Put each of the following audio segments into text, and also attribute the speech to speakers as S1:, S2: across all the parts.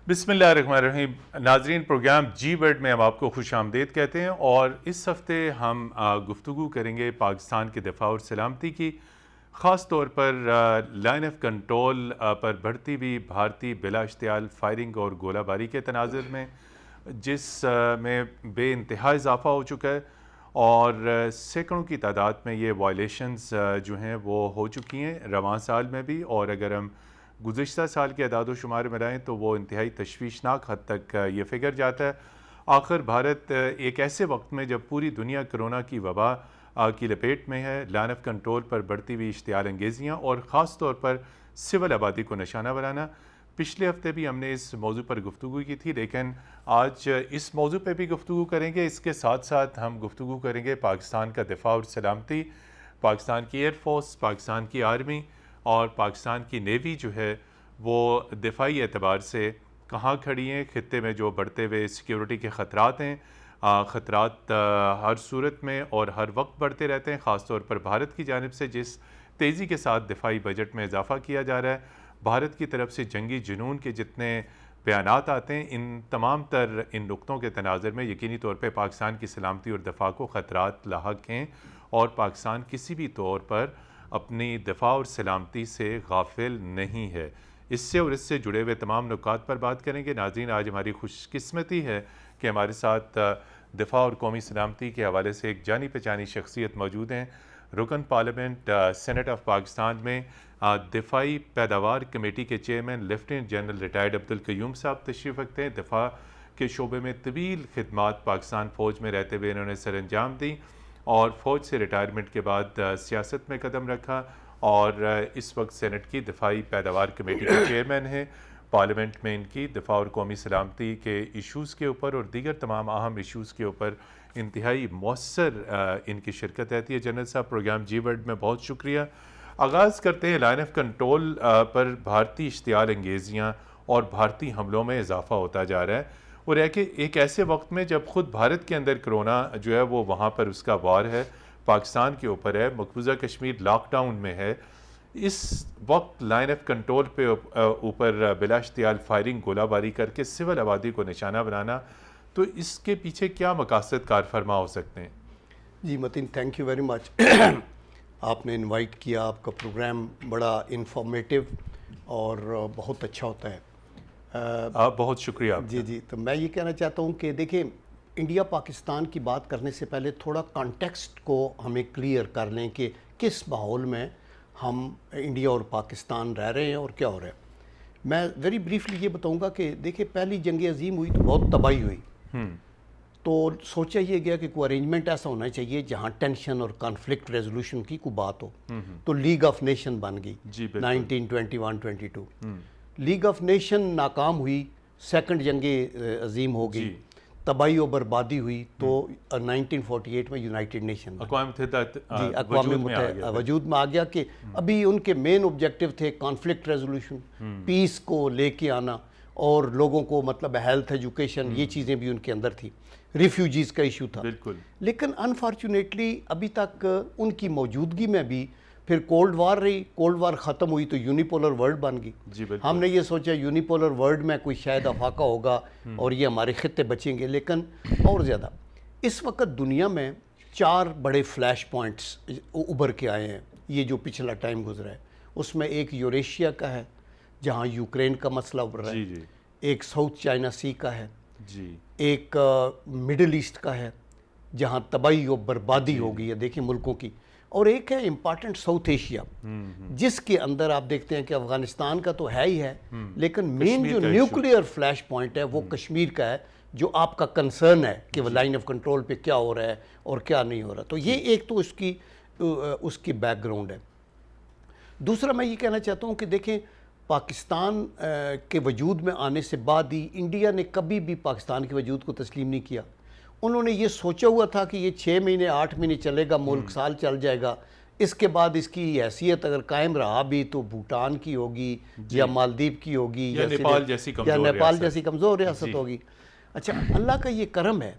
S1: بسم اللہ الرحمن الرحیم۔ ناظرین، پروگرام جی ورڈ میں ہم آپ کو خوش آمدید کہتے ہیں، اور اس ہفتے ہم گفتگو کریں گے پاکستان کے دفاع اور سلامتی کی، خاص طور پر لائن آف کنٹرول پر بڑھتی ہوئی بھارتی بلا اشتعال فائرنگ اور گولہ باری کے تناظر میں، جس میں بے انتہا اضافہ ہو چکا ہے، اور سینکڑوں کی تعداد میں یہ وائلیشنز جو ہیں وہ ہو چکی ہیں رواں سال میں بھی، اور اگر ہم گزشتہ سال کے اعداد و شمار میں لائیں تو وہ انتہائی تشویشناک حد تک یہ فگر جاتا ہے۔ آخر بھارت ایک ایسے وقت میں جب پوری دنیا کرونا کی وبا کی لپیٹ میں ہے، لائن آف کنٹرول پر بڑھتی ہوئی اشتعال انگیزیاں اور خاص طور پر سول آبادی کو نشانہ بنانا، پچھلے ہفتے بھی ہم نے اس موضوع پر گفتگو کی تھی، لیکن آج اس موضوع پہ بھی گفتگو کریں گے۔ اس کے ساتھ ساتھ ہم گفتگو کریں گے پاکستان کا دفاع اور سلامتی، پاکستان کی ایئر فورس، پاکستان کی آرمی اور پاکستان کی نیوی جو ہے وہ دفاعی اعتبار سے کہاں کھڑی ہیں۔ خطے میں جو بڑھتے ہوئے سیکیورٹی کے خطرات ہیں، خطرات ہر صورت میں اور ہر وقت بڑھتے رہتے ہیں، خاص طور پر بھارت کی جانب سے جس تیزی کے ساتھ دفاعی بجٹ میں اضافہ کیا جا رہا ہے، بھارت کی طرف سے جنگی جنون کے جتنے بیانات آتے ہیں، ان تمام تر ان نقطوں کے تناظر میں یقینی طور پہ پاکستان کی سلامتی اور دفاع کو خطرات لاحق ہیں، اور پاکستان کسی بھی طور پر اپنی دفاع اور سلامتی سے غافل نہیں ہے۔ اس سے اور اس سے جڑے ہوئے تمام نکات پر بات کریں گے۔ ناظرین، آج ہماری خوش قسمتی ہے کہ ہمارے ساتھ دفاع اور قومی سلامتی کے حوالے سے ایک جانی پہچانی شخصیت موجود ہیں۔ رکن پارلیمنٹ سینٹ آف پاکستان میں دفاعی پیداوار کمیٹی کے chairman lieutenant general retired Abdul Qayyum صاحب تشریف رکھتے ہیں۔ دفاع کے شعبے میں طویل خدمات پاکستان فوج میں رہتے ہوئے انہوں نے سر انجام دی، اور فوج سے ریٹائرمنٹ کے بعد سیاست میں قدم رکھا، اور اس وقت سینٹ کی دفاعی پیداوار کمیٹی کے چیئرمین ہیں۔ پارلیمنٹ میں ان کی دفاع اور قومی سلامتی کے ایشوز کے اوپر اور دیگر تمام اہم ایشوز کے اوپر انتہائی مؤثر ان کی شرکت رہتی ہے۔ جنرل صاحب، پروگرام جی ورڈ میں بہت شکریہ۔ آغاز کرتے ہیں۔ لائن آف کنٹرول پر بھارتی اشتعال انگیزیاں اور بھارتی حملوں میں اضافہ ہوتا جا رہا ہے، اور ایک ایسے وقت میں جب خود بھارت کے اندر کرونا جو ہے وہ وہاں پر اس کا وار ہے، پاکستان کے اوپر ہے، مقبوضہ کشمیر لاک ڈاؤن میں ہے، اس وقت لائن آف کنٹرول پہ اوپر بلا اشتعال فائرنگ، گولہ باری کر کے سول آبادی کو نشانہ بنانا، تو اس کے پیچھے کیا مقاصد کار فرما ہو سکتے ہیں؟
S2: جی متین، تھینک یو ویری مچ۔ آپ نے انوائٹ کیا، آپ کا پروگرام بڑا انفارمیٹیو اور بہت اچھا ہوتا ہے۔
S1: آپ بہت شکریہ آپ کا۔
S2: جی، تو میں یہ کہنا چاہتا ہوں کہ دیکھیں، انڈیا پاکستان کی بات کرنے سے پہلے تھوڑا کانٹیکسٹ کو ہمیں کلیئر کر لیں کہ کس ماحول میں ہم انڈیا اور پاکستان رہ رہے ہیں اور کیا ہو رہا ہے۔ میں ویری بریفلی یہ بتاؤں گا کہ دیکھیں، پہلی جنگ عظیم ہوئی تو بہت تباہی ہوئی، تو سوچا یہ گیا کہ کوئی ارینجمنٹ ایسا ہونا چاہیے جہاں ٹینشن اور کانفلکٹ ریزولوشن کی کوئی بات ہو، تو لیگ آف نیشن بن گئی 1921-22۔ لیگ آف نیشن ناکام ہوئی، سیکنڈ جنگ عظیم ہو گئی، تباہی و بربادی ہوئی، تو 1948 میں یونائٹڈ نیشن
S1: اقوام متحدہ
S2: اقوام متحدہ وجود میں آ گیا، کہ ابھی ان کے مین آبجیکٹیو تھے کانفلکٹ ریزولوشن، پیس کو لے کے آنا، اور لوگوں کو مطلب ہیلتھ، ایجوکیشن، یہ چیزیں بھی ان کے اندر تھی، ریفیوجیز کا ایشو تھا۔ لیکن انفارچونیٹلی ابھی تک ان کی موجودگی میں بھی پھر کولڈ وار رہی، کولڈ وار ختم ہوئی تو یونیپولر ورلڈ بن گئی۔ ہم نے یہ سوچا یونیپولر ورلڈ میں کوئی شاید افاقہ ہوگا اور یہ ہمارے خطے بچیں گے، لیکن اور زیادہ اس وقت دنیا میں 4 بڑے فلیش پوائنٹس ابھر کے آئے ہیں، یہ جو پچھلا ٹائم گزرا ہے۔ اس میں ایک یوریشیا کا ہے جہاں یوکرین کا مسئلہ ابھر رہا ہے، ایک ساؤتھ چائنا سی کا ہے، ایک مڈل ایسٹ کا ہے جہاں تباہی و بربادی ہو گئی ہے دیکھیں ملکوں کی، اور ایک ہے امپارٹنٹ ساؤتھ ایشیا، جس کے اندر آپ دیکھتے ہیں کہ افغانستان کا تو ہے ہی ہے، لیکن مین جو نیوکلیئر فلیش پوائنٹ ہے وہ کشمیر کا ہے، جو آپ کا کنسرن ہے کہ وہ لائن آف کنٹرول پہ کیا ہو رہا ہے اور کیا نہیں ہو رہا۔ تو یہ ایک تو اس کی بیک گراؤنڈ ہے۔ دوسرا میں یہ کہنا چاہتا ہوں کہ دیکھیں، پاکستان کے وجود میں آنے سے بعد ہی انڈیا نے کبھی بھی پاکستان کے وجود کو تسلیم نہیں کیا۔ انہوں نے یہ سوچا ہوا تھا کہ یہ 6 مہینے 8 مہینے چلے گا، ملک سال چل جائے گا، اس کے بعد اس کی حیثیت اگر قائم رہا بھی تو بھوٹان کی ہوگی یا مالدیپ کی ہوگی
S1: یا نیپال جیسی
S2: کمزور ریاست ہوگی۔ اچھا، اللہ کا یہ کرم ہے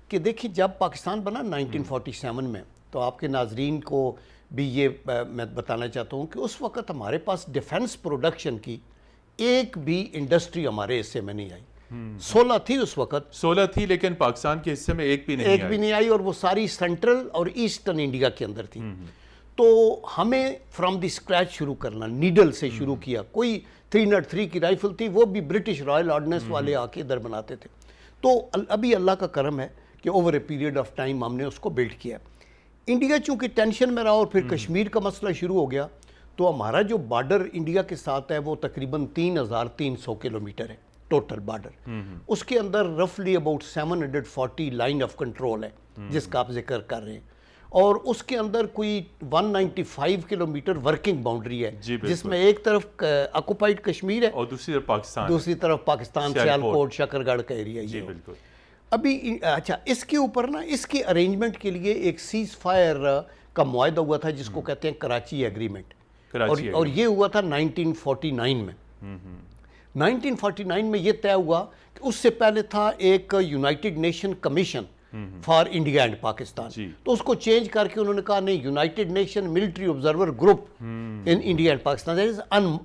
S2: کہ دیکھیں، جب پاکستان بنا 1947 میں، تو آپ کے ناظرین کو بھی یہ میں بتانا چاہتا ہوں کہ اس وقت ہمارے پاس ڈیفنس پروڈکشن کی ایک بھی انڈسٹری ہمارے حصے میں نہیں آئی. 16 تھی اس وقت,
S1: 16 تھی, لیکن پاکستان کے حصے میں ایک بھی نہیں
S2: آئی, اور وہ ساری سینٹرل اور ایسٹرن انڈیا کے اندر تھی. تو ہمیں فرام دی اسکریچ شروع کرنا, نیڈل سے شروع کیا. کوئی 303 کی رائفل تھی, وہ بھی برٹش رائل آرڈننس والے آ کے ادھر بناتے تھے. تو ابھی اللہ کا کرم ہے کہ over a period of time ہم نے اس کو بلڈ کیا. انڈیا چونکہ ٹینشن میں رہا اور پھر کشمیر کا مسئلہ شروع ہو گیا, تو ہمارا جو بارڈر انڈیا کے ساتھ ہے وہ تقریباً 3300 کلومیٹر ہے ٹوٹل بارڈر. اس کے اندر رفلی اباؤٹ 740 لائن آف کنٹرول ہے جس کا آپ ذکر کر رہے ہیں, اور اس کے اندر کوئی 195 کلومیٹر ورکنگ باؤنڈری ہے, جس میں ایک طرف آکوپائڈ کشمیر ہے
S1: اور
S2: دوسری طرف پاکستان سیالکوٹ شکر گڑھ کا ایریا. جی بالکل. ابھی اچھا, اس کے اوپر نا اس کے ارینجمنٹ کے لیے ایک سیز فائر کا معاہدہ ہوا تھا جس کو کہتے ہیں کراچی ایگریمنٹ, اور یہ ہوا تھا 1949 میں. 1949 میں یہ طے ہوا کہ اس سے پہلے تھا ایک United nation commission for India and Pakistan, تو اس کو چینج کر کے انہوں نے کہا نہیں, United Nation military observer group in India and Pakistan, that is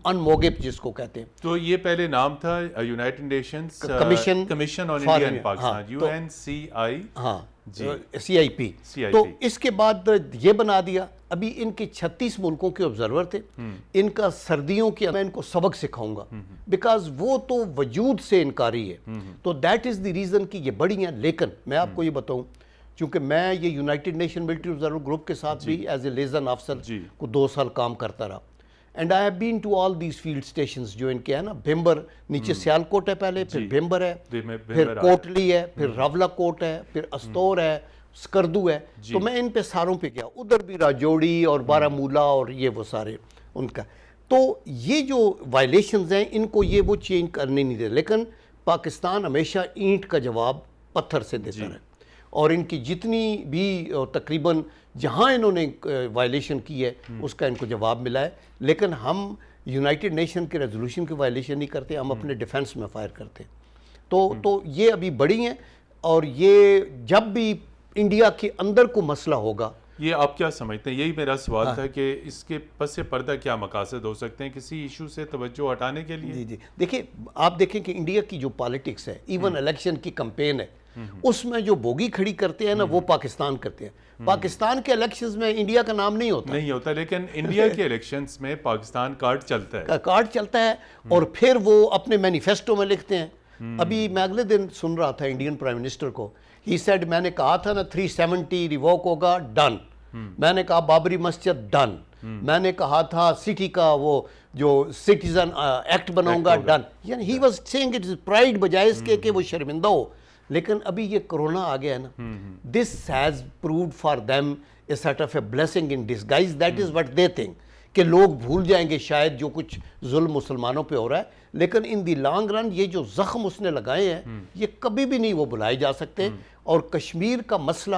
S2: UNMOGIP جس کو کہتے ہیں.
S1: تو یہ پہلے نام تھا United Nations commission on India and Pakistan,
S2: CIP. تو اس کے بعد یہ بنا دیا. ابھی ان کے 36 ملکوں کے آبزرور تھے. ان کا سردیوں کے میں ان کو سبق سکھاؤں گا, بیکاز وہ تو وجود سے انکاری ہے. تو دیٹ از دی ریزن کہ یہ بڑی ہیں. لیکن میں آپ کو یہ بتاؤں, چونکہ میں یہ United Nation military observer group کے ساتھ بھی ایز اے لیزن آفسر کو 2 سال کام کرتا رہا. And I have been to all these field stations جو ان کے ہیں نا, بھمبر نیچے سیالکوٹ ہے پہلے, پھر بھمبر ہے, پھر کوٹلی ہے, پھر راولا کوٹ ہے, پھر استور ہے, سکردو ہے. تو میں ان پہ ساروں پہ گیا, ادھر بھی راجوڑی اور بارامولہ اور یہ وہ سارے ان کا. تو یہ جو وائلیشنز ہیں ان کو یہ وہ چینج کرنے نہیں دے, لیکن پاکستان ہمیشہ اینٹ کا جواب پتھر سے دیتا رہا, اور ان کی جتنی بھی تقریباً جہاں انہوں نے وائلیشن کی ہے اس کا ان کو جواب ملا ہے. لیکن ہم یونائٹڈ نیشن کے ریزولوشن کی وائلیشن نہیں کرتے, ہم اپنے ڈیفنس میں فائر کرتے. تو یہ ابھی بڑی ہیں, اور یہ جب بھی انڈیا کے اندر کو مسئلہ ہوگا.
S1: یہ آپ کیا سمجھتے ہیں, یہی میرا سوال تھا کہ اس کے پس پردہ کیا مقاصد ہو سکتے ہیں کسی ایشو سے توجہ ہٹانے کے لیے؟
S2: جی دیکھیں, آپ دیکھیں کہ انڈیا کی جو پالیٹکس ہے, ایون الیکشن کی کمپین ہے, اس میں جو بوگی کھڑی کرتے ہیں نا وہ پاکستان کرتے ہیں. پاکستان کے الیکشنز میں انڈیا کا نام نہیں ہوتا,
S1: لیکن انڈیا کے الیکشنز میں پاکستان کارڈ
S2: چلتا ہے, اور پھر وہ اپنے مینیفیسٹو میں لکھتے ہیں. ابھی میں اگلے دن سن رہا تھا انڈین پرائم منسٹر کو, ہی سیڈ میں نے کہا تھا نا 370 ریووک ہوگا, ڈن. میں نے کہا بابری مسجد, ڈن. میں نے کہا تھا سٹی کا وہ جو سٹیزن ایکٹ بناؤں گا, ڈن. یعنی he was saying it is pride بجائے اس کے کہ وہ شرمندہ ہو. لیکن ابھی یہ کرونا آ گیا ہے نا, this has proved for them a sort of a blessing in disguise. That is what they think, کہ لوگ بھول جائیں گے شاید جو کچھ ظلم مسلمانوں پہ ہو رہا ہے, لیکن ان دی لانگ رن یہ جو زخم اس نے لگائے ہیں یہ کبھی بھی نہیں وہ بھلائے جا سکتے. اور کشمیر کا مسئلہ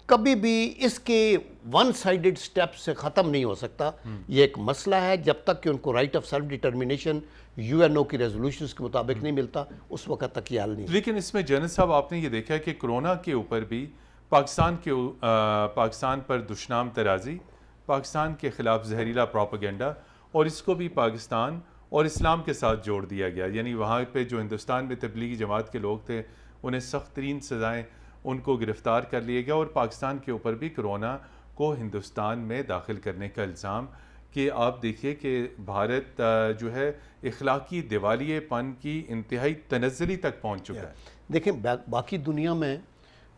S2: کبھی بھی اس کے ون سائیڈڈ سٹیپ سے ختم نہیں ہو سکتا. یہ ایک مسئلہ ہے, جب تک کہ ان کو right of self determination UNO کی ریزولوشنز کے مطابق نہیں ملتا اس وقت تک یہ حل نہیں.
S1: لیکن اس میں جنرل صاحب آپ نے یہ دیکھا کہ کرونا کے اوپر بھی پاکستان پر دشنام ترازی, پاکستان کے خلاف زہریلا پروپیگنڈا, اور اس کو بھی پاکستان اور اسلام کے ساتھ جوڑ دیا گیا. یعنی وہاں پہ جو ہندوستان میں تبلیغی جماعت کے لوگ تھے انہیں سخت ترین سزائیں, ان کو گرفتار کر لیا گیا, اور پاکستان کے اوپر بھی کرونا کو ہندوستان میں داخل کرنے کا الزام. کہ آپ دیکھیے کہ بھارت جو ہے اخلاقی دیوالیے پن کی انتہائی تنزلی تک پہنچ چکا ہے.
S2: دیکھیں باقی دنیا میں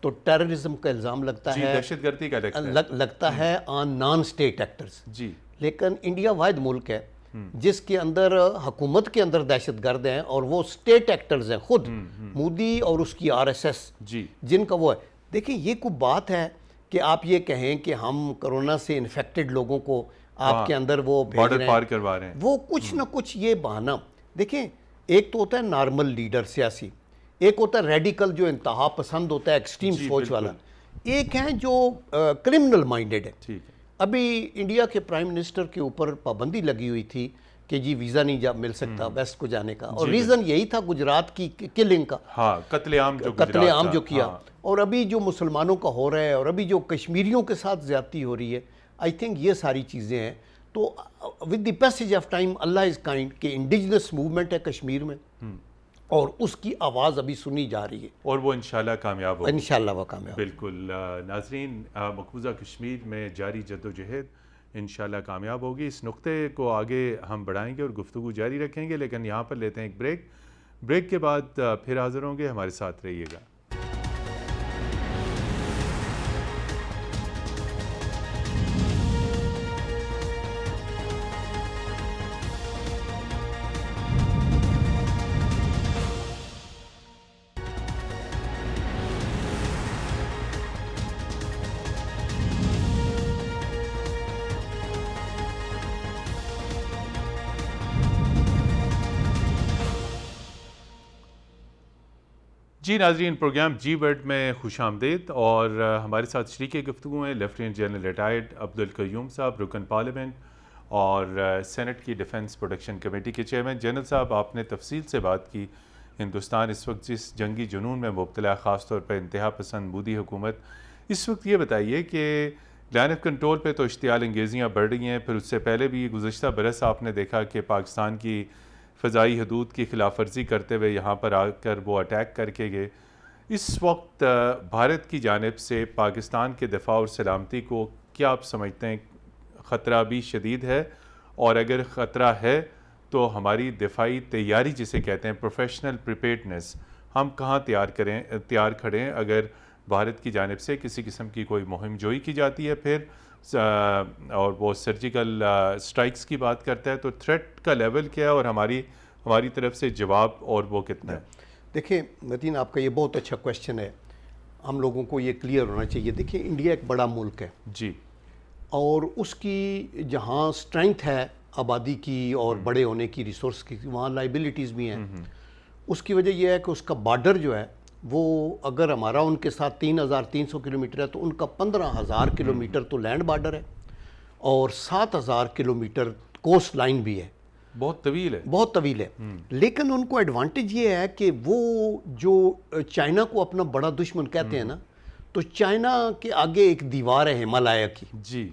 S2: تو ٹیررزم کا الزام لگتا ہے,
S1: دہشت گردی کا
S2: لگتا ہے آن نان اسٹیٹ ایکٹرز. لیکن انڈیا واحد ملک ہے جس کے اندر حکومت کے اندر دہشت گرد ہیں, اور وہ اسٹیٹ ایکٹرز ہیں, خود مودی اور اس کی RSS جن کا وہ ہے. دیکھیں یہ کوئی بات ہے کہ آپ یہ کہیں کہ ہم کرونا سے انفیکٹڈ لوگوں کو آپ کے اندر وہ بھیج رہے ہیں, وہ کچھ نہ کچھ یہ بہانہ. دیکھیں ایک تو ہوتا ہے نارمل لیڈر سیاسی, ایک ہوتا ہے ریڈیکل جو انتہا پسند ہوتا ہے, ایکسٹریم سوچ والا, ایک ہے جو کرمنل مائنڈڈ ہے. ابھی انڈیا کے پرائم منسٹر کے اوپر پابندی لگی ہوئی تھی کہ جی ویزا نہیں مل سکتا ویسٹ کو جانے کا, اور ریزن یہی تھا گجرات کی کلنگ کا, قتل عام جو کیا. اور ابھی جو مسلمانوں کا ہو رہا ہے, اور ابھی جو کشمیریوں کے ساتھ زیادتی ہو رہی ہے, آئی تھنک یہ ساری چیزیں ہیں. تو with the passage of time Allah is kind کہ انڈیجنس موومنٹ ہے کشمیر میں اور اس کی آواز ابھی سنی جا رہی ہے
S1: اور وہ انشاءاللہ کامیاب ہوگی.
S2: انشاءاللہ وہ کامیاب.
S1: بالکل. ناظرین مقبوضہ کشمیر میں جاری جدوجہد انشاءاللہ کامیاب ہوگی. اس نقطے کو آگے ہم بڑھائیں گے اور گفتگو جاری رکھیں گے، لیکن یہاں پر لیتے ہیں ایک بریک کے بعد پھر حاضر ہوں گے. ہمارے ساتھ رہیے گا. جی ناظرین، پروگرام جی ورڈ میں خوش آمدید. اور ہمارے ساتھ شریک گفتگو ہیں لیفٹیننٹ جنرل ریٹائرڈ عبدالقیوم صاحب، رکن پارلیمنٹ اور سینٹ کی ڈیفنس پروڈکشن کمیٹی کے چیئرمین. جنرل صاحب، آپ نے تفصیل سے بات کی ہندوستان اس وقت جس جنگی جنون میں مبتلا ہے، خاص طور پر انتہا پسند مودی حکومت، اس وقت یہ بتائیے کہ لائن آف کنٹرول پہ تو اشتعال انگیزیاں بڑھ رہی ہیں، پھر اس سے پہلے بھی گزشتہ برس آپ نے دیکھا کہ پاکستان کی فضائی حدود کی خلاف ورزی کرتے ہوئے یہاں پر آ کر وہ اٹیک کر کے گئے. اس وقت بھارت کی جانب سے پاکستان کے دفاع اور سلامتی کو کیا آپ سمجھتے ہیں خطرہ بھی شدید ہے؟ اور اگر خطرہ ہے تو ہماری دفاعی تیاری جسے کہتے ہیں پروفیشنل پریپیئرڈنس، ہم کہاں تیار کھڑے ہیں اگر بھارت کی جانب سے کسی قسم کی کوئی مہم جوئی کی جاتی ہے پھر اور وہ سرجیکل سٹرائکس کی بات کرتا ہے، تو تھریٹ کا لیول کیا ہے اور ہماری طرف سے جواب اور وہ کتنا ہے؟
S2: دیکھیں متین، آپ کا یہ بہت اچھا کویشچن ہے. ہم لوگوں کو یہ کلیئر ہونا چاہیے. دیکھیں انڈیا ایک بڑا ملک ہے
S1: جی،
S2: اور اس کی جہاں اسٹرینتھ ہے آبادی کی اور بڑے ہونے کی، ریسورس کی، وہاں لائبلٹیز بھی ہیں. اس کی وجہ یہ ہے کہ اس کا بارڈر جو ہے وہ اگر ہمارا ان کے ساتھ 3300 کلومیٹر ہے تو ان کا 15000 کلومیٹر تو لینڈ بارڈر ہے اور 7000 کلومیٹر کوسٹ لائن بھی ہے.
S1: بہت طویل ہے،
S2: بہت طویل ہے. لیکن ان کو ایڈوانٹیج یہ ہے کہ وہ جو چائنا کو اپنا بڑا دشمن کہتے ہیں نا، تو چائنا کے آگے ایک دیوار ہے ہمالیہ کی.
S1: جی.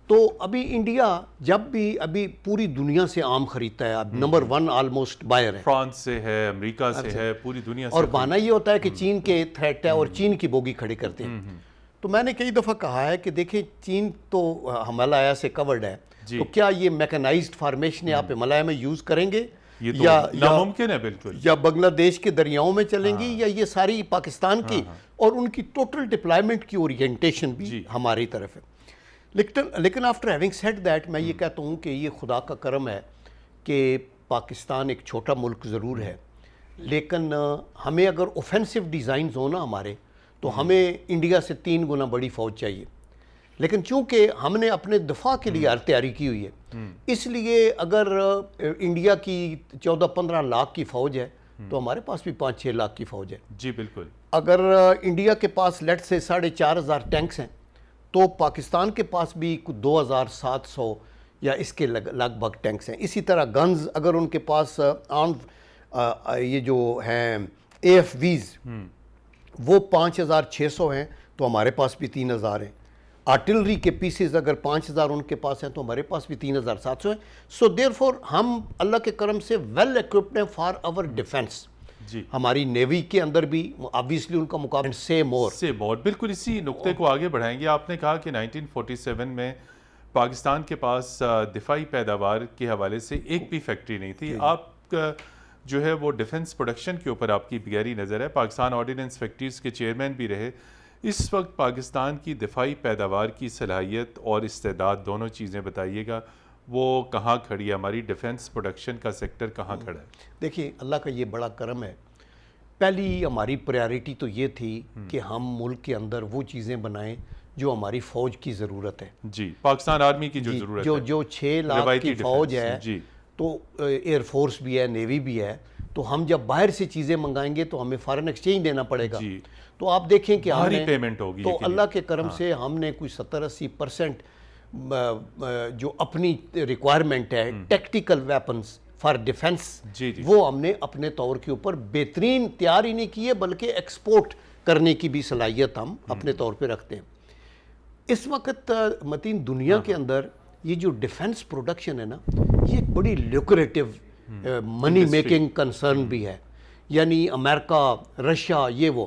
S2: تو ابھی انڈیا جب بھی ابھی پوری دنیا سے آم خریدتا ہے، اب نمبر 1 آلموسٹ بائر ہے،
S1: فرانس سے ہے، امریکہ سے ہے، پوری دنیا سے.
S2: اور بہانہ یہ ہوتا ہے کہ چین کے تھریٹ ہے اور چین کی بوگی کھڑی کرتے ہیں. تو میں نے کئی دفعہ کہا ہے کہ دیکھیں چین تو ہمالیہ سے کورڈ ہے، تو کیا یہ میکنائزڈ فارمیشن آپ ہمالیہ میں یوز کریں گے
S1: یا ناممکن ہے بالکل،
S2: یا بنگلہ دیش کے دریاؤں میں چلیں گی، یا یہ ساری پاکستان کی اور ان کی ٹوٹل ڈپلائمنٹ کی اورینٹیشن بھی ہماری طرف ہے. لیکن آفٹر ہیونگ سیڈ دیٹ میں یہ کہتا ہوں کہ یہ خدا کا کرم ہے کہ پاکستان ایک چھوٹا ملک ضرور ہے، لیکن ہمیں اگر اوفینسو ڈیزائنز ہو نا ہمارے، تو ہمیں انڈیا سے 3 گنا بڑی فوج چاہیے. لیکن چونکہ ہم نے اپنے دفاع کے لیے تیاری کی ہوئی ہے، اس لیے اگر انڈیا کی 14-15 لاکھ کی فوج ہے تو ہمارے پاس بھی 5-6 لاکھ کی فوج ہے.
S1: جی بالکل.
S2: اگر انڈیا کے پاس لیٹ سے 4500 ٹینکس ہیں تو پاکستان کے پاس بھی 2700 یا اس کے لگ بھگ ٹینکس ہیں. اسی طرح گنز اگر ان کے پاس یہ جو ہیں AFVs وہ 5600 ہیں تو ہمارے پاس بھی 3000 ہیں. آرٹلری کے پیسز اگر 5000 ان کے پاس ہیں تو ہمارے پاس بھی 3700 ہیں. سو دیئر فور ہم اللہ کے کرم سے ویل ایکوپڈ ہیں فار آور ڈیفنس.
S1: جی.
S2: ہماری نیوی کے اندر بھی آبویسلی ان کا مقابلہ سے مور.
S1: بالکل اسی نقطے کو آگے بڑھائیں گے. آپ نے کہا کہ 1947 میں پاکستان کے پاس دفاعی پیداوار کے حوالے سے ایک بھی فیکٹری نہیں تھی. آپ جو ہے وہ ڈیفنس پروڈکشن کے اوپر آپ کی گہری نظر ہے، پاکستان آرڈیننس فیکٹریز کے چیئرمین بھی رہے. اس وقت پاکستان کی دفاعی پیداوار کی صلاحیت اور استعداد دونوں چیزیں بتائیے گا، وہ کہاں کھڑی ہے؟ ہماری ڈیفنس پروڈکشن کا سیکٹر کہاں کھڑا ہے؟
S2: دیکھیں اللہ کا یہ بڑا کرم ہے. پہلی ہماری پریارٹی تو یہ تھی کہ ہم ملک کے اندر وہ چیزیں بنائیں جو ہماری فوج کی ضرورت ہے.
S1: جی. پاکستان آرمی کی جو ضرورت ہے،
S2: جو 6 لاکھ کی فوج ہے، تو ایئر فورس بھی ہے، نیوی بھی ہے، تو ہم جب باہر سے چیزیں منگائیں گے تو ہمیں فارن ایکسچینج دینا پڑے گا. تو آپ دیکھیں کہ ہم نے
S1: پیمنٹ ہوگی،
S2: تو اللہ کے کرم سے ہم نے کوئی 70-80% جو اپنی ریکوائرمنٹ ہے ٹیکٹیکل ویپنز فار ڈیفنس، وہ ہم نے اپنے طور کے اوپر بہترین تیار ہی نہیں کی ہے بلکہ ایکسپورٹ کرنے کی بھی صلاحیت ہم اپنے طور پہ رکھتے ہیں. اس وقت متین دنیا کے اندر یہ جو ڈیفنس پروڈکشن ہے نا یہ ایک بڑی لیوکریٹو منی میکنگ کنسرن بھی ہے. یعنی امریکہ، رشیا، یہ وہ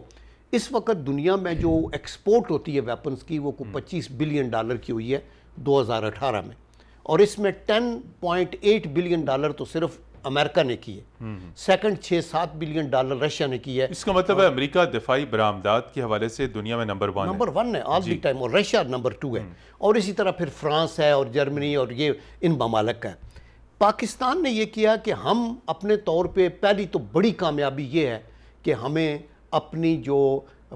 S2: اس وقت دنیا میں جو ایکسپورٹ ہوتی ہے ویپنز کی وہ $25 بلین کی ہوئی ہے 2018 میں، اور اس میں $10.8 بلین تو صرف امریکہ نے کی ہے. سیکنڈ 6-7 بلین رشیا نے کی ہے.
S1: اس کا مطلب ہے امریکہ دفاعی برآمدات کے حوالے سے دنیا میں نمبر 1
S2: ہے آل دی ٹائم، اور رشیا نمبر 2 ہے، اور اسی طرح پھر فرانس ہے اور جرمنی اور یہ ان ممالک کا ہے. پاکستان نے یہ کیا کہ ہم اپنے طور پہ پہلی تو بڑی کامیابی یہ ہے کہ ہمیں اپنی جو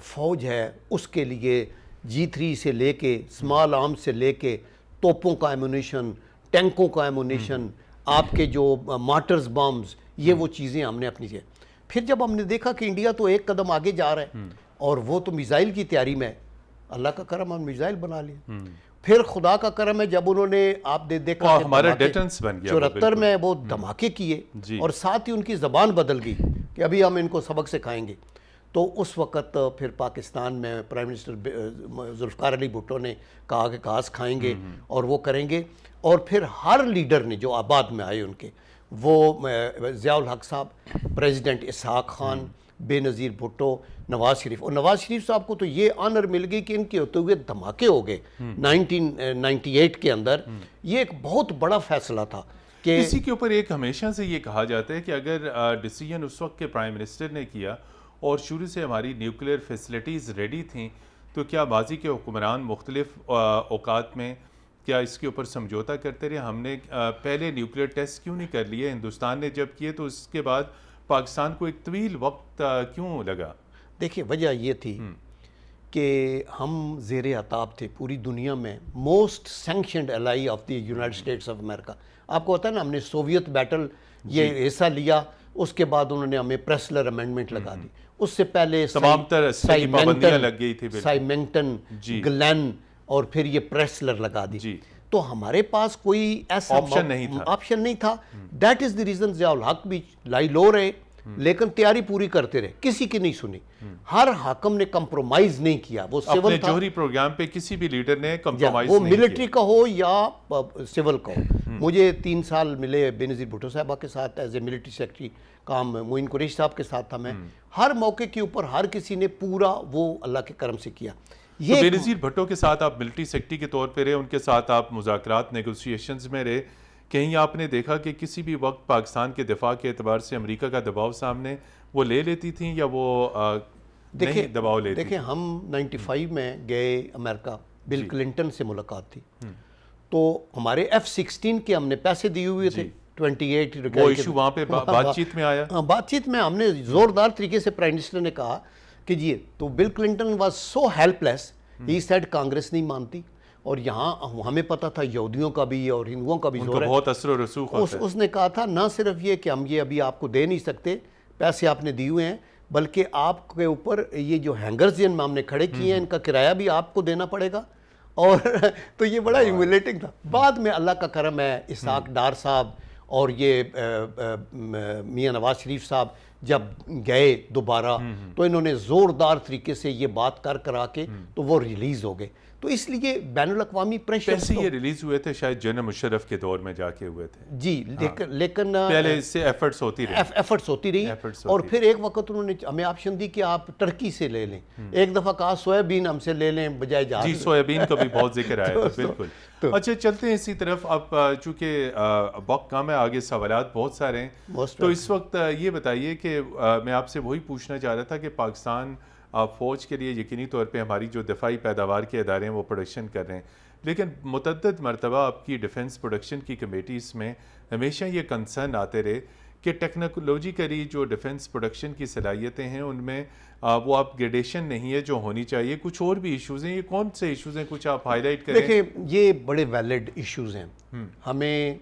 S2: فوج ہے اس کے لیے G3 سے لے کے اسمال آرمز سے لے کے توپوں کا ایمونیشن، ٹینکوں کا ایمونیشن، آپ کے جو مارٹرز بامز، یہ وہ چیزیں ہم نے اپنی سے. پھر جب ہم نے دیکھا کہ انڈیا تو ایک قدم آگے جا رہا ہے اور وہ تو میزائل کی تیاری میں ہے، اللہ کا کرم ہم میزائل بنا لیے. پھر خدا کا کرم ہے جب انہوں نے آپ نے دیکھا
S1: ہمارا ڈیٹنس بن گیا
S2: 74 میں وہ دھماکے کیے اور ساتھ ہی ان کی زبان بدل گئی کہ ابھی ہم ان کو سبق سکھائیں گے. تو اس وقت پھر پاکستان میں پرائم منسٹر ذوالفقار علی بھٹو نے کہا کہ گھاس کھائیں گے اور وہ کریں گے. اور پھر ہر لیڈر نے جو آباد میں آئے ان کے، وہ ضیاء الحق صاحب، پریزیڈنٹ اسحاق خان، بے نظیر بھٹو، نواز شریف. اور نواز شریف صاحب کو تو یہ آنر مل گئی کہ ان کے ہوتے ہوئے دھماکے ہو گئے 1998 کے اندر. یہ ایک بہت بڑا فیصلہ تھا کہ
S1: اسی کے اوپر ایک ہمیشہ سے یہ کہا جاتا ہے کہ اگر ڈیسیجن اس وقت کے پرائم منسٹر نے کیا اور شروع سے ہماری نیوکلیئر فیسلٹیز ریڈی تھیں تو کیا ماضی کے حکمران مختلف اوقات میں کیا اس کے اوپر سمجھوتا کرتے رہے؟ ہم نے پہلے نیوکلیئر ٹیسٹ کیوں نہیں کر لیے؟ ہندوستان نے جب کیے تو اس کے بعد پاکستان کو ایک طویل وقت کیوں لگا؟
S2: دیکھیں وجہ یہ تھی کہ ہم زیر عتاب تھے پوری دنیا میں، most sanctioned ally of the United States of America. آپ کو پتہ ہے نا، ہم نے سوویت بیٹل یہ حصہ لیا، اس کے بعد انہوں نے ہمیں پریسلر امینڈمنٹ لگا دی. اس سے پہلے
S1: تمام طرح سے پابندیاں لگ گئی تھی،
S2: سائمنگٹن، گلین، اور پھر یہ پریسلر لگا دی. تو ہمارے پاس کوئی ایسا آپشن نہیں تھا. That is the reason Zia الحق بھی لائی لو رہے لیکن تیاری پوری کرتے رہے، کسی کی نہیں سنی. ہر حاکم نے کمپرومائز نہیں کیا. وہ سول تھا،
S1: جوہری پروگرام پہ کسی بھی لیڈر نے کمپرومائز
S2: وہ
S1: نہیں کیا،
S2: ملٹری کا ہو یا سول کا ہو. مجھے 3 سال ملے بے نظیر بھٹو صاحبہ کے ساتھ ایز اے ملٹری سیکرٹری، کام معین قریشی صاحب کے ساتھ تھا میں. ہر موقع کے اوپر ہر کسی نے پورا وہ اللہ کے کرم سے کیا.
S1: بے نظیر بھٹو کے ساتھ آپ ملٹری سیکرٹری کے طور پہ رہے، ان کے ساتھ آپ مذاکرات نیگوسیشنز میں رہے. کہیں آپ نے دیکھا کہ کسی بھی وقت پاکستان کے دفاع کے اعتبار سے امریکہ کا دباؤ سامنے وہ لے لیتی تھیں یا وہ نہیں دباؤ لیتی؟
S2: دیکھیں ہم 95 میں گئے امریکہ، بل کلنٹن سے ملاقات تھی، تو ہمارے F-16 کے ہم نے پیسے دیے ہوئے تھے 28.
S1: وہ ایشو وہاں پہ بات چیت میں آیا؟
S2: بات چیت میں ہم نے زوردار طریقے سے پرائم منسٹر نے کہا کہ جی، تو Bill Clinton was so help less, he said Congress نہیں مانتی، اور یہاں ہمیں پتہ تھا یہودیوں کا بھی اور ہندوؤں کا بھی زور ہے،
S1: بہت اثر و رسوخ ہوتا ہے.
S2: اس نے کہا تھا نہ صرف یہ کہ ہم یہ ابھی آپ کو دے نہیں سکتے، پیسے آپ نے دیے ہوئے ہیں، بلکہ آپ کے اوپر یہ جو ہینگرز جن میں ہم نے کھڑے کیے ہیں ان کا کرایہ بھی آپ کو دینا پڑے گا. اور تو یہ بڑا ہیوملیٹنگ تھا. بعد میں اللہ کا کرم ہے، اسحاق ڈار صاحب اور یہ میاں نواز شریف صاحب جب گئے دوبارہ تو انہوں نے زوردار طریقے سے یہ بات کرا کے تو وہ ریلیز ہو گئے. تو اس لیے بین الاقوامی پریشر
S1: پیسے یہ ریلیز ہوئے تھے شاید جنرل مشرف کے دور میں جا کے ہوئے تھے
S2: جی، لیکن
S1: پہلے اس سے ایفرٹس ہوتی رہی
S2: اور پھر ایک وقت انہوں نے ہمیں آپشن دی کہ آپ ٹرکی سے لے لیں. ایک دفعہ کہا سویابین ہم سے لے لیں بجائے جہاز.
S1: جی، سویابین کا بھی بہت ذکر آیا تھا. بالکل. اچھا چلتے ہیں اسی طرف. اب چونکہ وقت کم ہے، آگے سوالات بہت سارے ہیں، تو اس وقت یہ بتائیے کہ میں آپ سے وہی پوچھنا چاہ رہا تھا کہ پاکستان فوج کے لیے یقینی طور پہ ہماری جو دفاعی پیداوار کے ادارے ہیں وہ پروڈکشن کر رہے ہیں، لیکن متعدد مرتبہ آپ کی ڈیفنس پروڈکشن کی کمیٹیز میں ہمیشہ یہ کنسرن آتے رہے کہ ٹیکنالوجیکلی جو ڈیفنس پروڈکشن کی صلاحیتیں ہیں ان میں وہ اپ گریڈیشن نہیں ہے جو ہونی چاہیے. کچھ اور بھی ایشوز ہیں، یہ کون سے ایشوز ہیں؟ کچھ آپ ہائی لائٹ کریں.
S2: دیکھیں یہ بڑے ویلڈ ایشوز ہیں. ہمیں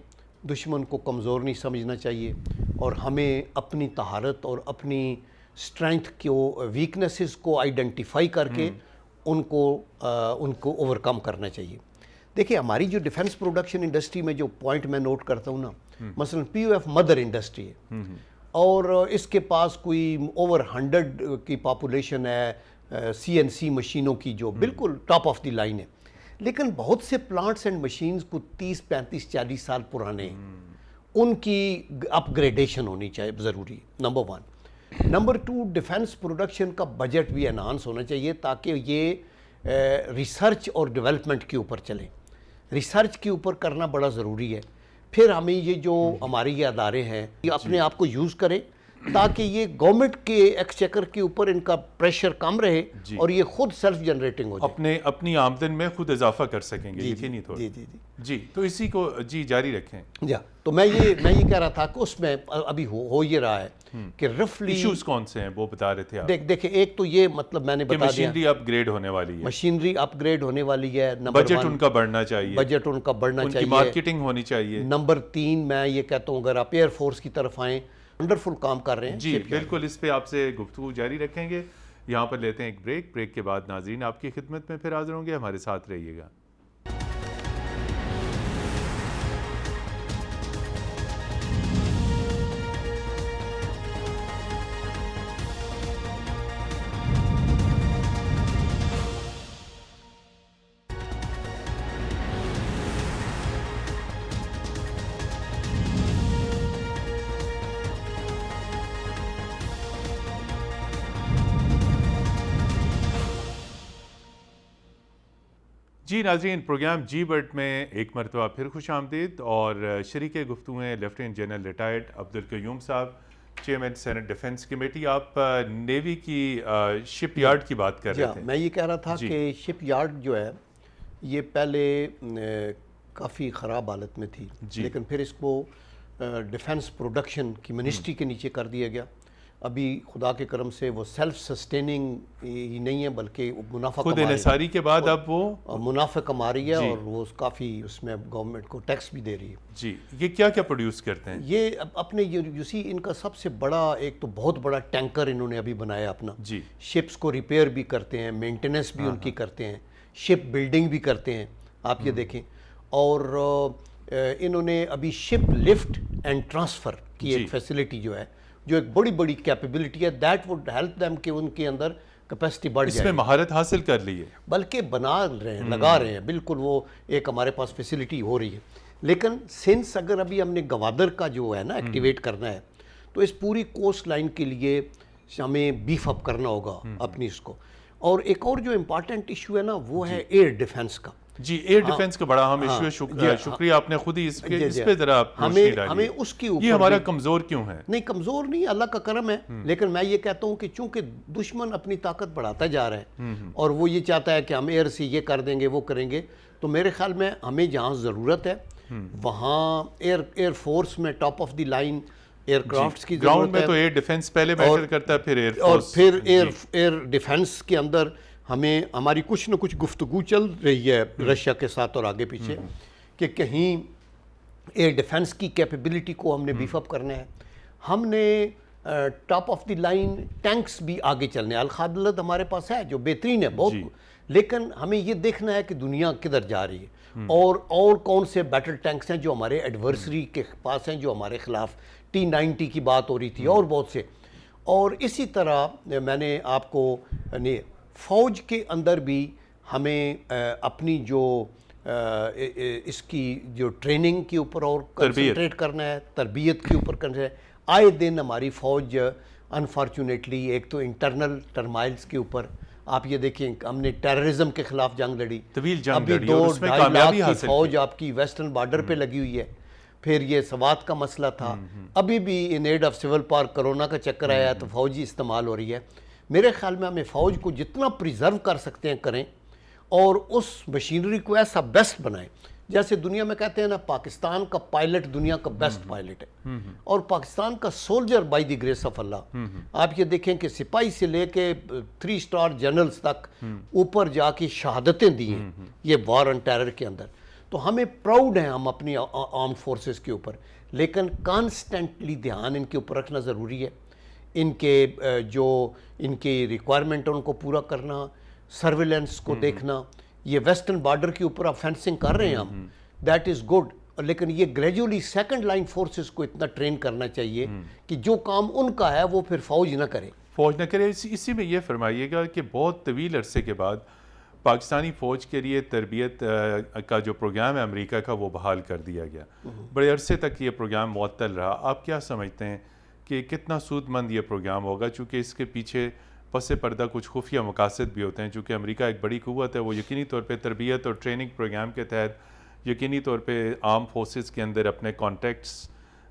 S2: دشمن کو کمزور نہیں سمجھنا چاہیے اور ہمیں اپنی طہارت اور اپنی اسٹرینتھ کو ویکنیسز کو آئیڈینٹیفائی کر کے ان کو اوور کم کرنا چاہیے. دیکھیں ہماری جو ڈیفنس پروڈکشن انڈسٹری میں جو پوائنٹ میں نوٹ کرتا ہوں نا، مثلا POF مدر انڈسٹری ہے اور اس کے پاس کوئی اوور 100 کی پاپولیشن ہے CNC مشینوں کی جو بالکل ٹاپ آف دی لائن ہے. لیکن بہت سے پلانٹس اینڈ مشینز کو 30 35 40 سال پرانے ہیں، ان کی اپ گریڈیشن ہونی چاہیے، ضروری، نمبر 1۔ نمبر 2، ڈیفنس پروڈکشن کا بجٹ بھی انہانس ہونا چاہیے تاکہ یہ ریسرچ اور ڈیولپمنٹ کے اوپر چلے، ریسرچ کے اوپر کرنا بڑا ضروری ہے۔ پھر ہمیں یہ جو ہمارے یہ ادارے ہیں یہ اپنے آپ کو یوز کریں تاکہ یہ گورنمنٹ کے ایکسچیکر کے اوپر ان کا پریشر کم رہے اور یہ خود سیلف جنریٹنگ ہو جائے،
S1: اپنی آمدن میں خود اضافہ کر سکیں گے، یقینی طور جی۔ تو اسی کو جی جاری رکھیں۔
S2: تو میں یہ کہہ رہا تھا کہ اس میں ابھی ہو یہ رہا ہے کہ رفلی
S1: ایشوز کون سے ہیں وہ بتا رہے تھے آپ؟
S2: دیکھیں، ایک تو یہ مطلب میں نے بتا دیا
S1: مشینری اپ گریڈ ہونے والی ہے،
S2: مشینری اپ گریڈ ہونے والی ہے،
S1: بجٹ ان کا بڑھنا چاہیے،
S2: بجٹ ان کا بڑھنا چاہیے،
S1: مارکیٹنگ ہونی چاہیے۔
S2: نمبر 3 میں یہ کہتا ہوں اگر آپ ایئر فورس کی طرف آئیں، ونڈرفل کام کر رہے ہیں
S1: جی بالکل، اس پہ آپ سے گفتگو جاری رکھیں گے۔ یہاں پر لیتے ہیں ایک بریک کے بعد ناظرین آپ کی خدمت میں پھر حاضر ہوں گے، ہمارے ساتھ رہیے گا۔ جی ناظرین، پروگرام جی برڈ میں ایک مرتبہ پھر خوش آمدید، اور شریک گفتگو ہیں لیفٹیننٹ جنرل ریٹائرڈ عبدالقیوم صاحب، چیئرمین سینٹ ڈیفنس کمیٹی۔ آپ نیوی کی شپ یارڈ کی بات کر رہے تھے۔
S2: میں یہ کہہ رہا تھا کہ شپ یارڈ جو ہے یہ پہلے کافی خراب حالت میں تھی، لیکن پھر اس کو ڈیفنس پروڈکشن کی منسٹری کے نیچے کر دیا گیا۔ ابھی خدا کے کرم سے وہ سیلف سسٹیننگ ہی نہیں ہے بلکہ منافع
S1: خود انحصاری کے بعد اب وہ
S2: منافع کما رہی ہے، اور وہ کافی اس میں گورنمنٹ کو ٹیکس بھی دے رہی ہے۔
S1: جی، یہ کیا کیا پروڈیوس کرتے ہیں؟
S2: یہ اپنے ان کا سب سے بڑا ایک تو بہت بڑا ٹینکر انہوں نے ابھی بنایا اپنا، شپس کو ریپیئر بھی کرتے ہیں، مینٹیننس بھی ان کی کرتے ہیں، شپ بلڈنگ بھی کرتے ہیں، آپ یہ دیکھیں۔ اور انہوں نے ابھی شپ لفٹ اینڈ ٹرانسفر کی ایک فیسلٹی جو ہے، جو ایک بڑی کیپیبلٹی ہے، دیٹ وڈ ہیلپ دیم کہ ان کے اندر کیپیسٹی بڑھ جائے،
S1: اس میں مہارت حاصل کر لی ہے،
S2: بلکہ بنا رہے ہیں، لگا رہے ہیں، بالکل وہ ایک ہمارے پاس فیسلٹی ہو رہی ہے۔ لیکن سنس اگر ابھی ہم نے گوادر کا جو ہے نا ایکٹیویٹ کرنا ہے، تو اس پوری کوسٹ لائن کے لیے ہمیں بیف اپ کرنا ہوگا اپنی اس کو۔ اور ایک اور جو امپارٹنٹ ایشو ہے نا وہ ہے ایئر ڈیفنس کا۔
S1: جی، ایئر ڈیفنس کا بڑا اہم ایشو ہے، شکریہ آپ نے خود ہی اس پہ ذرا روشنی ڈالی۔
S2: ہمیں اس کے اوپر،
S1: یہ ہمارا کمزور کیوں ہے؟
S2: نہیں کمزور نہیں، اللہ کا کرم ہے، لیکن میں یہ کہتا ہوں کہ چونکہ دشمن اپنی طاقت بڑھاتا جا رہا ہے اور وہ یہ چاہتا ہے کہ ہم ایئر سے یہ کر دیں گے وہ کریں گے، تو میرے خیال میں ہمیں جہاں ضرورت ہے وہاں ایئر فورس میں top of the line aircrafts کی ضرورت ہے۔
S1: گراؤنڈ میں تو ایئر ڈیفنس پہلے میٹر کرتا ہے، پھر ایئر فورس،
S2: اور پھر ایئر ڈیفنس کے اندر ہمیں ہماری کچھ نہ کچھ گفتگو چل رہی ہے رشیا کے ساتھ اور آگے پیچھے کہ کہیں ایئر ڈیفنس کی کیپیبلٹی کو ہم نے بیف اپ کرنا ہے۔ ہم نے top of the line tanks بھی آگے چلنے، الخادلت ہمارے پاس ہے جو بہترین ہے بہت، لیکن ہمیں یہ دیکھنا ہے کہ دنیا کدھر جا رہی ہے اور کون سے بیٹل ٹینکس ہیں جو ہمارے ایڈورسری کے پاس ہیں، جو ہمارے خلاف T-90 کی بات ہو رہی تھی اور بہت سے۔ اور اسی طرح میں نے آپ کو فوج کے اندر بھی ہمیں اپنی جو اس کی جو ٹریننگ کے اوپر اور کنسنٹریٹ کرنا ہے، تربیت کے اوپر کرنا ہے۔ آئے دن ہماری فوج انفارچونیٹلی ایک تو انٹرنل ٹرمائلز کے اوپر، آپ یہ دیکھیں ہم نے ٹیررزم کے خلاف جنگ لڑی،
S1: طویل جنگ
S2: ابھی
S1: لڑی اور اس میں کامیابی حاصل کی،
S2: فوج آپ کی ویسٹرن بارڈر پہ لگی ہوئی ہے۔ پھر یہ سوات کا مسئلہ تھا، ابھی بھی ان ایڈ آف سول پارک کرونا کا چکر آیا تو فوجی استعمال ہو رہی ہے۔ میرے خیال میں ہمیں فوج کو جتنا پریزرو کر سکتے ہیں کریں، اور اس مشینری کو ایسا بیسٹ بنائیں، جیسے دنیا میں کہتے ہیں نا پاکستان کا پائلٹ دنیا کا بیسٹ پائلٹ ہے، اور پاکستان کا soldier by the grace of اللہ۔ آپ یہ دیکھیں کہ سپاہی سے لے کے 3 اسٹار جنرلز تک اوپر جا کے شہادتیں دی ہیں یہ وار آن ٹیرر کے اندر، تو ہمیں پراؤڈ ہیں ہم اپنی آرمڈ فورسز کے اوپر، لیکن کانسٹنٹلی دھیان ان کے اوپر رکھنا ضروری ہے، ان کے جو ان کی ریکوائرمنٹ ان کو پورا کرنا، سرویلنس کو دیکھنا۔ یہ ویسٹرن بارڈر کے اوپر آپ فینسنگ کر رہے ہیں ہم، دیٹ از گڈ، لیکن یہ گریجولی سیکنڈ لائن فورسز کو اتنا ٹرین کرنا چاہیے کہ جو کام ان کا ہے وہ پھر فوج نہ کرے۔
S1: اسی میں یہ فرمائیے گا کہ بہت طویل عرصے کے بعد پاکستانی فوج کے لیے تربیت کا جو پروگرام ہے امریکہ کا وہ بحال کر دیا گیا. بڑے عرصے تک یہ پروگرام معطل رہا. آپ کیا سمجھتے ہیں کہ کتنا سود مند یہ پروگرام ہوگا, چونکہ اس کے پیچھے پس پردہ کچھ خفیہ مقاصد بھی ہوتے ہیں, چونکہ امریکہ ایک بڑی قوت ہے, وہ یقینی طور پہ تربیت اور ٹریننگ پروگرام کے تحت یقینی طور پہ آرم فورسز کے اندر اپنے کانٹیکٹس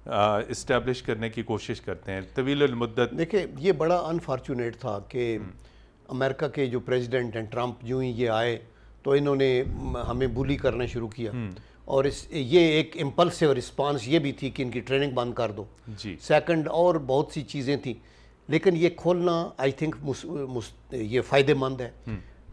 S1: اسٹیبلش کرنے کی کوشش کرتے ہیں طویل المدت.
S2: دیکھیں یہ بڑا انفارچونیٹ تھا کہ امریکہ کے جو پریزیڈنٹ ہیں ٹرمپ جو ہی یہ آئے تو انہوں نے ہمیں بولی کرنا شروع کیا, اور یہ ایک امپلسو رسپانس یہ بھی تھی کہ ان کی ٹریننگ بند کر دو. سیکنڈ اور بہت سی چیزیں تھیں, لیکن یہ کھولنا آئی تھنک یہ فائدہ مند ہے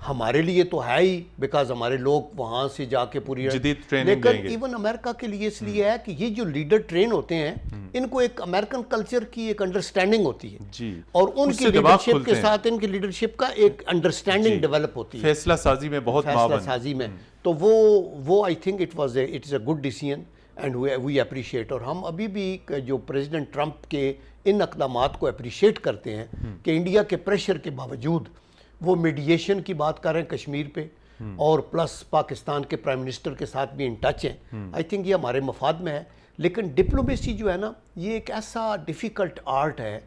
S2: ہمارے لیے تو ہے ہی, بیکاز ہمارے لوگ وہاں سے جا کے پوری
S1: جدید ٹریننگ دیں گے.
S2: لیکن ایون امریکہ کے لیے اس لیے ہے کہ یہ جو لیڈر ٹرین ہوتے ہیں ان کو ایک امریکن کلچر کی ایک انڈرسٹینڈنگ ہوتی ہے, اور ان کی لیڈرشپ کے ساتھ ان کی لیڈرشپ کا ایک انڈرسٹینڈنگ ڈیولپ ہوتی ہے
S1: فیصلہ سازی میں, بہت
S2: فیصلہ سازی میں. تو وہ I think it is a good decision and we appreciate. اور ہم ابھی بھی جو پریزیڈنٹ ٹرمپ کے ان اقدامات کو اپریشیٹ کرتے ہیں کہ انڈیا کے پریشر کے باوجود وہ میڈیشن کی بات کر رہے ہیں کشمیر پہ, اور پلس پاکستان کے پرائم منسٹر کے ساتھ بھی ان ٹچ ہیں. آئی تھنک یہ ہمارے مفاد میں ہے. لیکن ڈپلومیسی جو ہے نا یہ ایک ایسا ڈیفیکلٹ آرٹ ہے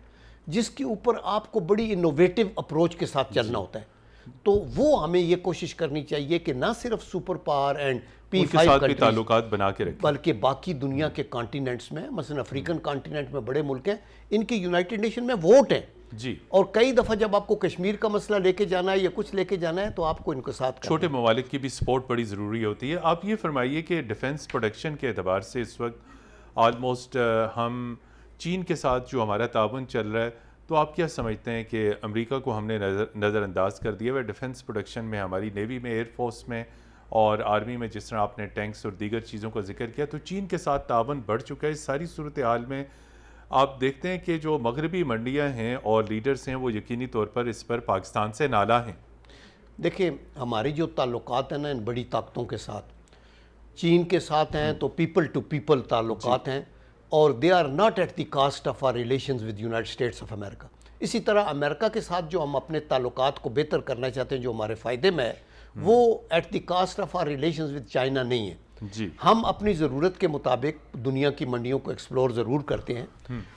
S2: جس کے اوپر آپ کو بڑی انوویٹو اپروچ کے ساتھ چلنا ہوتا ہے. تو وہ ہمیں یہ کوشش کرنی چاہیے کہ نہ صرف سپر پاور اینڈ P5
S1: بھی تعلقات بنا کے رکھیں,
S2: بلکہ باقی دنیا کے کانٹیننٹس میں, مثلا افریقن کانٹیننٹ میں بڑے ملک ہیں, ان کے یونائٹڈ نیشن میں ووٹ ہیں, اور کئی دفعہ جب آپ کو کشمیر کا مسئلہ لے کے جانا ہے یا کچھ لے کے جانا ہے تو آپ کو ان کے ساتھ
S1: چھوٹے ممالک کی بھی سپورٹ بڑی ضروری ہوتی ہے. آپ یہ فرمائیے کہ ڈیفنس پروڈکشن کے اعتبار سے اس وقت آلموسٹ ہم چین کے ساتھ جو ہمارا تعاون چل رہا ہے, تو آپ کیا سمجھتے ہیں کہ امریکہ کو ہم نے نظر انداز کر دیا ہے ڈیفنس پروڈکشن میں, ہماری نیوی میں, ایئر فورس میں اور آرمی میں, جس طرح آپ نے ٹینکس اور دیگر چیزوں کا ذکر کیا, تو چین کے ساتھ تعاون بڑھ چکا ہے. اس ساری صورتحال میں آپ دیکھتے ہیں کہ جو مغربی منڈیاں ہیں اور لیڈرز ہیں وہ یقینی طور پر اس پر پاکستان سے نالاں ہیں.
S2: دیکھیں ہماری جو تعلقات ہیں نا ان بڑی طاقتوں کے ساتھ, چین کے ساتھ ہیں تو پیپل ٹو پیپل تعلقات ہیں, اور they are not at the cost of our relations with United States of America. اسی طرح امریکہ کے ساتھ جو ہم اپنے تعلقات کو بہتر کرنا چاہتے ہیں جو ہمارے فائدے میں ہے, وہ at the cost of our relations with China نہیں ہے. ہم اپنی ضرورت کے مطابق دنیا کی منڈیوں کو ایکسپلور ضرور کرتے ہیں,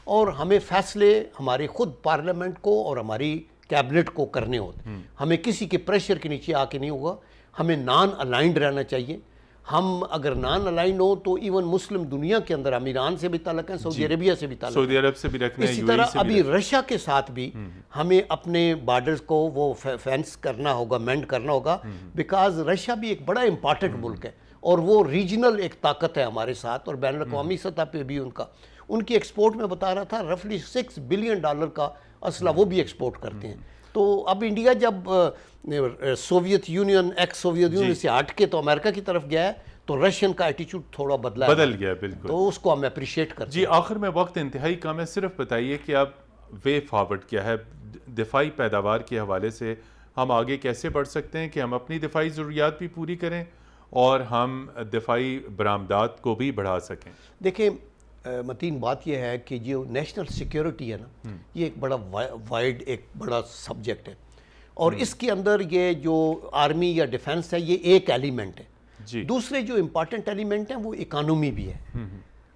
S2: اور ہمیں فیصلے ہمارے خود پارلیمنٹ کو اور ہماری کیبنٹ کو کرنے ہوتے ہیں. ہمیں کسی کے پریشر کے نیچے آ کے نہیں ہوگا, ہمیں نان الائنڈ رہنا چاہیے. ہم اگر نان الائنڈ ہو تو ایون مسلم دنیا کے اندر ہم ایران سے بھی تعلق ہیں, سعودی عربیہ سے بھی تعلق ہیں,
S1: سعودی عرب سے بھی رکھنے ہیں,
S2: اسی طرح ابھی رشیا کے ساتھ بھی ہمیں اپنے بارڈرز کو وہ فینس کرنا ہوگا, مینڈ کرنا ہوگا, بیکاز رشیا بھی ایک بڑا امپارٹنٹ ملک ہے, اور وہ ریجنل ایک طاقت ہے ہمارے ساتھ, اور بین الاقوامی سطح پہ بھی ان کی ایکسپورٹ میں بتا رہا تھا رفلی $6 بلین کا اسلحہ وہ بھی ایکسپورٹ کرتے ہیں. تو اب انڈیا جب Soviet union ex Soviet union سے ہٹ کے تو امریکہ کی طرف گیا ہے, تو رشین کا ایٹیچیوڈ تھوڑا بدل
S1: گیا. بالکل,
S2: تو اس کو ہم اپریشیٹ کرتے ہیں.
S1: جی آخر میں وقت انتہائی کم ہے, صرف بتائیے کہ اب وے فارورڈ کیا ہے دفاعی پیداوار کے حوالے سے, ہم آگے کیسے بڑھ سکتے ہیں کہ ہم اپنی دفاعی ضروریات بھی پوری کریں اور ہم دفاعی برآمدات کو بھی بڑھا سکیں.
S2: دیکھیں متین, بات یہ ہے کہ جو نیشنل سیکیورٹی ہے نا یہ ایک بڑا وائڈ ایک بڑا سبجیکٹ ہے, اور اس کے اندر یہ جو آرمی یا ڈیفنس ہے یہ ایک ایلیمنٹ ہے. دوسرے جو امپارٹنٹ ایلیمنٹ ہیں وہ اکانومی بھی ہے.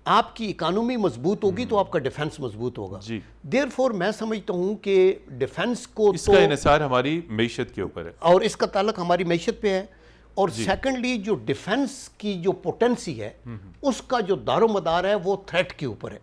S2: آپ کی اکانومی مضبوط ہوگی تو آپ کا ڈیفنس مضبوط ہوگا. دیر فور میں سمجھتا ہوں کہ ڈیفنس کو
S1: اس کا انحصار ہماری معیشت کے اوپر ہے,
S2: اور اس کا تعلق ہماری معیشت پہ ہے. اور سیکنڈلی جو ڈیفنس کی جو پوٹنسی ہے اس کا جو دار و مدار ہے وہ تھریٹ کے اوپر ہے.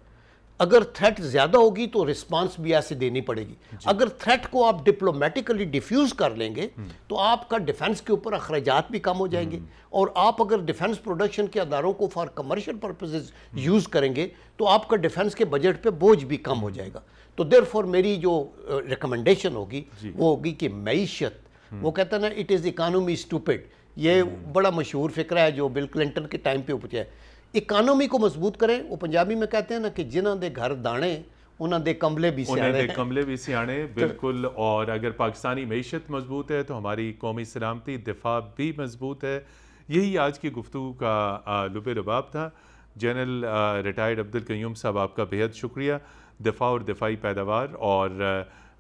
S2: اگر تھریٹ زیادہ ہوگی تو رسپانس بھی ایسے دینی پڑے گی. اگر تھریٹ کو آپ ڈپلومیٹیکلی ڈیفیوز کر لیں گے تو آپ کا ڈیفنس کے اوپر اخراجات بھی کم ہو جائیں گے, اور آپ اگر ڈیفنس پروڈکشن کے اداروں کو فار کمرشل پرپسز یوز کریں گے تو آپ کا ڈیفنس کے بجٹ پہ بوجھ بھی کم ہو جائے گا. تو دیر فور میری جو ریکمنڈیشن ہوگی وہ ہوگی کہ معیشت, وہ کہتا ہے نا اٹ از اکانومی اسٹوپڈ, یہ بڑا مشہور فکرہ ہے جو بل کلنٹن کے ٹائم پہ پوچھا ہے. اکانومی کو مضبوط کریں, وہ پنجابی میں کہتے ہیں نا کہ جنہاں دے گھر دانے انہاں دے کملے بھی سیانے.
S1: بالکل, اور اگر پاکستانی معیشت مضبوط ہے تو ہماری قومی سلامتی دفاع بھی مضبوط ہے. یہی آج کی گفتگو کا لب لباب تھا. جنرل ریٹائرڈ عبدالقیوم صاحب, آپ کا بہت شکریہ. دفاع اور دفاعی پیداوار اور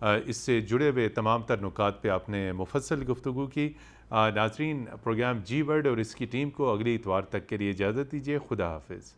S1: اس سے جڑے ہوئے تمام تر نکات پہ آپ نے مفصل گفتگو کی. ناظرین، پروگرام جی ورڈ اور اس کی ٹیم کو اگلی اتوار تک کے لیے اجازت دیجیے. خدا حافظ.